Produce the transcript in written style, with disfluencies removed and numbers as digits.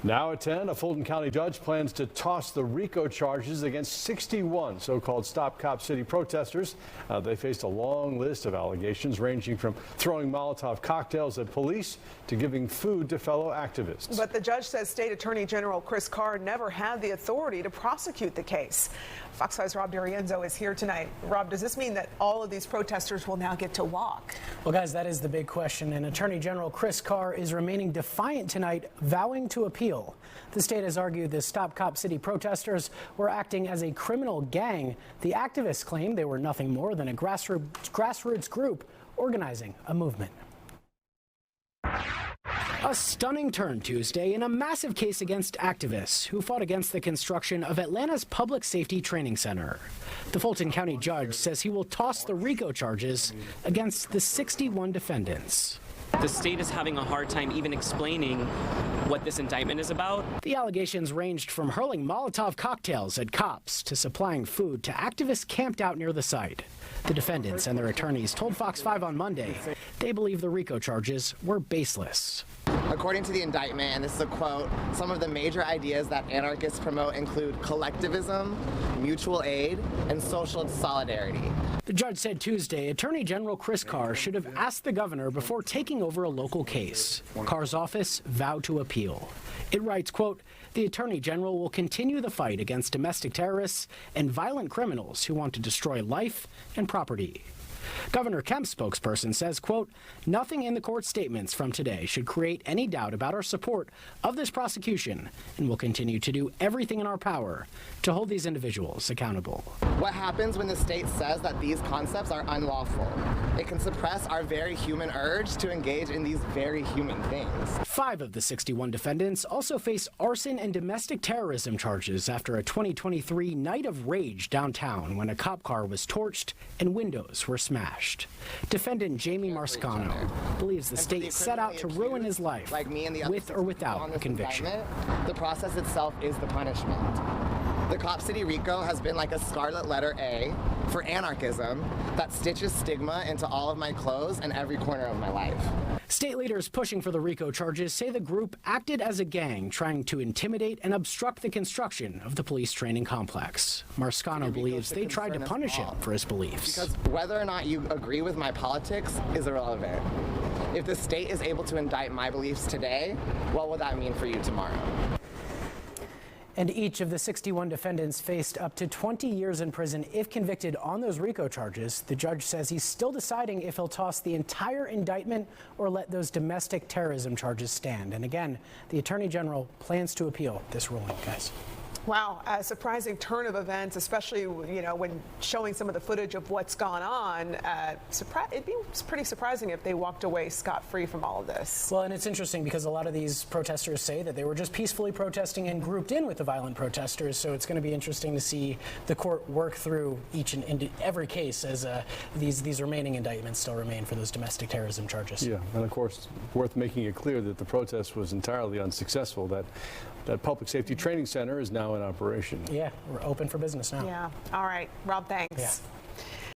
Now at 10, a Fulton County judge plans to toss the RICO charges against 61 so-called Stop Cop City protesters. They faced a long list of allegations ranging from throwing Molotov cocktails at police to giving food to fellow activists. But the judge says State Attorney General Chris Carr never had the authority to prosecute the case. Fox 5's Rob D'Arienzo is here tonight. Rob, does this mean that all of these protesters will now get to walk? Well, guys, that is the big question. And Attorney General Chris Carr is remaining defiant tonight, vowing to appeal. The state has argued the Stop Cop City protesters were acting as a criminal gang. The activists claim they were nothing more than a grassroots group organizing a movement. A stunning turn Tuesday in a massive case against activists who fought against the construction of Atlanta's Public Safety Training Center. The Fulton County judge says he will toss the RICO charges against the 61 defendants. The state is having a hard time even explaining what this indictment is about. The allegations ranged from hurling Molotov cocktails at cops to supplying food to activists camped out near the site. The defendants and their attorneys told Fox 5 on Monday they believe the RICO charges were baseless. According to the indictment, and this is a quote, some of the major ideas that anarchists promote include collectivism, mutual aid, and social solidarity. The judge said Tuesday Attorney General Chris Carr should have asked the governor before taking over a local case. Carr's office vowed to appeal. It writes, quote, the Attorney General will continue the fight against domestic terrorists and violent criminals who want to destroy life and property. Governor Kemp's spokesperson says, quote, nothing in the court statements from today should create any doubt about our support of this prosecution, and we'll continue to do everything in our power to hold these individuals accountable. What happens when the state says that these concepts are unlawful? It can suppress our very human urge to engage in these very human things. 5 of the 61 defendants also face arson and domestic terrorism charges after a 2023 night of rage downtown when a cop car was torched and windows were smashed. Defendant Jamie Marscano believes the state set out to ruin his life, with or without a conviction. The process itself is the punishment. The Cop City RICO has been like a scarlet letter A for anarchism that stitches stigma into all of my clothes and every corner of my life. State leaders pushing for the RICO charges say the group acted as a gang trying to intimidate and obstruct the construction of the police training complex. Marscano believes they tried to punish him for his beliefs. Because whether or not you agree with my politics is irrelevant. If the state is able to indict my beliefs today, what will that mean for you tomorrow? And each of the 61 defendants faced up to 20 years in prison if convicted on those RICO charges. The judge says he's still deciding if he'll toss the entire indictment or let those domestic terrorism charges stand. And again, the Attorney General plans to appeal this ruling, guys. Wow, a surprising turn of events, especially, you know, when showing some of the footage of what's gone on. It'd be pretty surprising if they walked away scot-free from all of this. Well, and it's interesting because a lot of these protesters say that they were just peacefully protesting and grouped in with the violent protesters. So it's going to be interesting to see the court work through each and every case as these remaining indictments still remain for those domestic terrorism charges. Yeah, and of course, worth making it clear that the protest was entirely unsuccessful. That Public Safety Training Center is now in operation. Yeah, we're open for business now. Yeah. All right. Rob, thanks. Yeah.